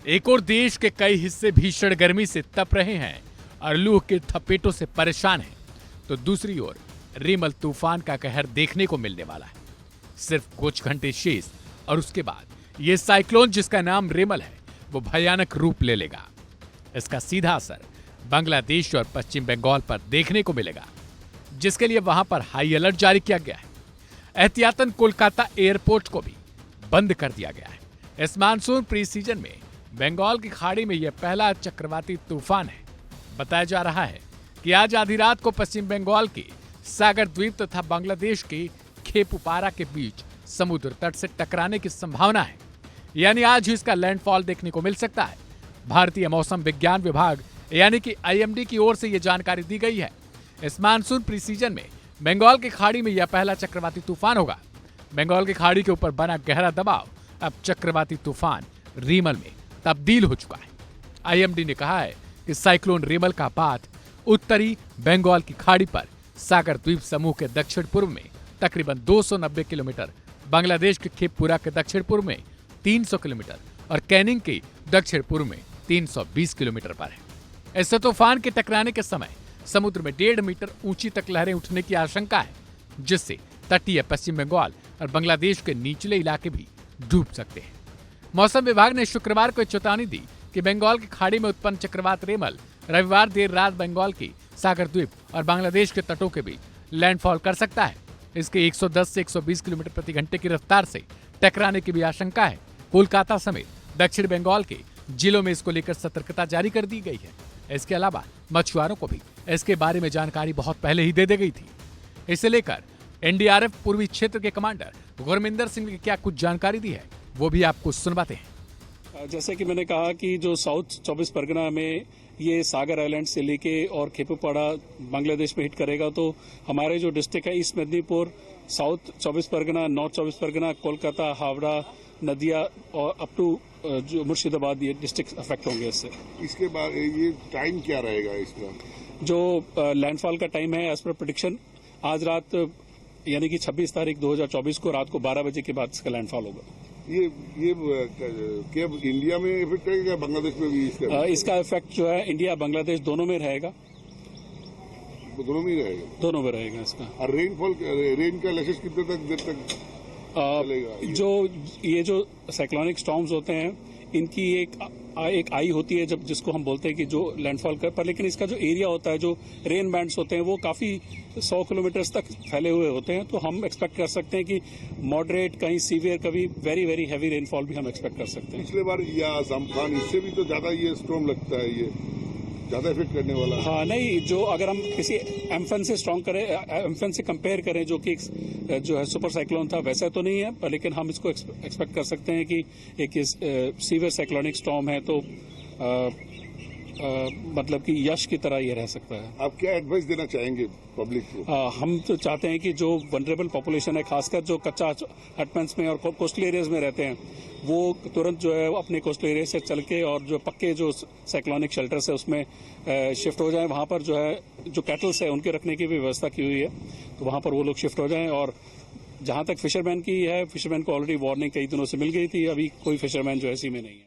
एक और देश के कई हिस्से भीषण गर्मी से तप रहे हैं और लू के थपेटों से परेशान हैं, तो दूसरी ओर रिमल तूफान का कहर देखने को मिलने वाला है। सिर्फ कुछ घंटे शेष और उसके बाद ये साइक्लोन जिसका नाम रिमल है वो भयानक रूप ले लेगा। इसका सीधा असर बांग्लादेश और पश्चिम बंगाल पर देखने को मिलेगा, जिसके लिए वहां पर हाई अलर्ट जारी किया गया है। एहतियातन कोलकाता एयरपोर्ट को भी बंद कर दिया गया है। इस मानसून प्री सीजन में बंगाल की खाड़ी में यह पहला चक्रवाती तूफान है। बताया जा रहा है कि आज आधी रात को पश्चिम बंगाल के सागर द्वीप तथा बांग्लादेश के खेपुपारा के बीच समुद्र तट से टकराने की संभावना है, यानी आज ही इसका लैंडफॉल देखने को मिल सकता है। भारतीय मौसम विज्ञान विभाग यानी कि आईएमडी की ओर से यह जानकारी दी गई है। इस मानसून प्री सीजन में बंगाल की खाड़ी में यह पहला चक्रवाती तूफान होगा। बंगाल की खाड़ी के ऊपर बना गहरा दबाव अब चक्रवाती तूफान रिमल में तब्दील हो चुका है। आईएमडी ने कहा है कि साइक्लोन रिमल का पाथ उत्तरी बंगाल की खाड़ी पर सागर द्वीप समूह के दक्षिण पूर्व में तकरीबन 290 किलोमीटर, बांग्लादेश के खेपुपारा के दक्षिण पूर्व में 300 किलोमीटर और कैनिंग के दक्षिण पूर्व में 320 किलोमीटर पर है। इस तूफान के टकराने के समय समुद्र में 1.5 मीटर ऊंची तक लहरें उठने की आशंका है, जिससे तटीय पश्चिम बंगाल और बांग्लादेश के निचले इलाके भी डूब सकते हैं। मौसम विभाग ने शुक्रवार को चेतावनी दी कि बंगाल की खाड़ी में उत्पन्न चक्रवात रिमल रविवार देर रात बंगाल की सागर द्वीप और बांग्लादेश के तटों के बीच लैंडफॉल कर सकता है। इसके 110 से 120 किलोमीटर प्रति घंटे की रफ्तार से टकराने की भी आशंका है। कोलकाता समेत दक्षिण बंगाल के जिलों में इसको लेकर सतर्कता जारी कर दी गई है। इसके अलावा मछुआरों को भी इसके बारे में जानकारी बहुत पहले ही दे दी गई थी। इसे लेकर एनडीआरएफ पूर्वी क्षेत्र के कमांडर गुरमिंदर सिंह ने क्या कुछ जानकारी दी है, वो भी आपको सुनवाते हैं। जैसे कि मैंने कहा कि जो साउथ 24 परगना में ये सागर आइलैंड से लेके और खेपुपारा बांग्लादेश में हिट करेगा, तो हमारे जो डिस्ट्रिक्ट है East Medinipur, South 24 Pargana, North 24 Pargana, Kolkata, Howrah, Nadia और अप टू जो मुर्शिदाबाद, ये डिस्ट्रिक्ट अफेक्ट होंगे इससे। इसके बाद ये टाइम क्या रहेगा इसका? जो लैंडफॉल का टाइम है एज पर प्रेडिक्शन आज रात यानी कि 26 तारीख 2024 को रात को 12 बजे के बाद इसका लैंडफॉल होगा। ये क्या इंडिया में इफेक्ट रहेगा, बांग्लादेश में भी इसका इफेक्ट जो है इंडिया बांग्लादेश दोनों में रहेगा। दोनों में रहेगा? दोनों में रहेगा इसका। और रेन का लैशेस कितने तक देर तक चलेगा? जो साइक्लोनिक स्टॉर्म्स होते हैं इनकी एक आई होती है जब जिसको हम बोलते हैं कि जो लैंडफॉल कर पर, लेकिन इसका जो एरिया होता है, जो रेन बैंड्स होते हैं वो काफी 100 किलोमीटर तक फैले हुए होते हैं, तो हम एक्सपेक्ट कर सकते हैं कि मॉडरेट, कहीं सीवियर, कभी वेरी वेरी हैवी रेनफॉल भी हम एक्सपेक्ट कर सकते हैं। पिछले बार या अम्फान इससे भी तो ज्यादा ये स्टॉर्म लगता है, ये ज्यादा इफेक्ट करने वाला। हाँ नहीं, जो अगर हम किसी एम्फन से स्ट्रॉन्ग करें, एम्फन से कंपेयर करें जो कि जो है सुपर साइक्लोन था, वैसा तो नहीं है, पर लेकिन हम इसको एक्सपेक्ट कर सकते हैं कि एक सीवियर साइक्लोनिक स्टॉर्म है, तो मतलब कि यश की तरह ये रह सकता है। आप क्या एडवाइस देना चाहेंगे पब्लिक को? हम तो चाहते हैं कि जो वनरेबल पॉपुलेशन है, खासकर जो कच्चा हटमेंट्स में और कोस्टल एरियाज में रहते हैं, वो तुरंत जो है अपने कोस्टल एरिया से चल के और जो पक्के जो साइक्लोनिक शेल्टर्स है उसमें शिफ्ट हो जाएं। वहां पर जो है जो कैटल्स है उनके रखने की भी व्यवस्था की हुई है, तो वहां पर वो लोग शिफ्ट हो जाएं। और जहां तक फिशरमैन की है, फिशरमैन को ऑलरेडी वार्निंग कई दिनों से मिल गई थी, अभी कोई फिशरमैन जो है इसी में नहीं है।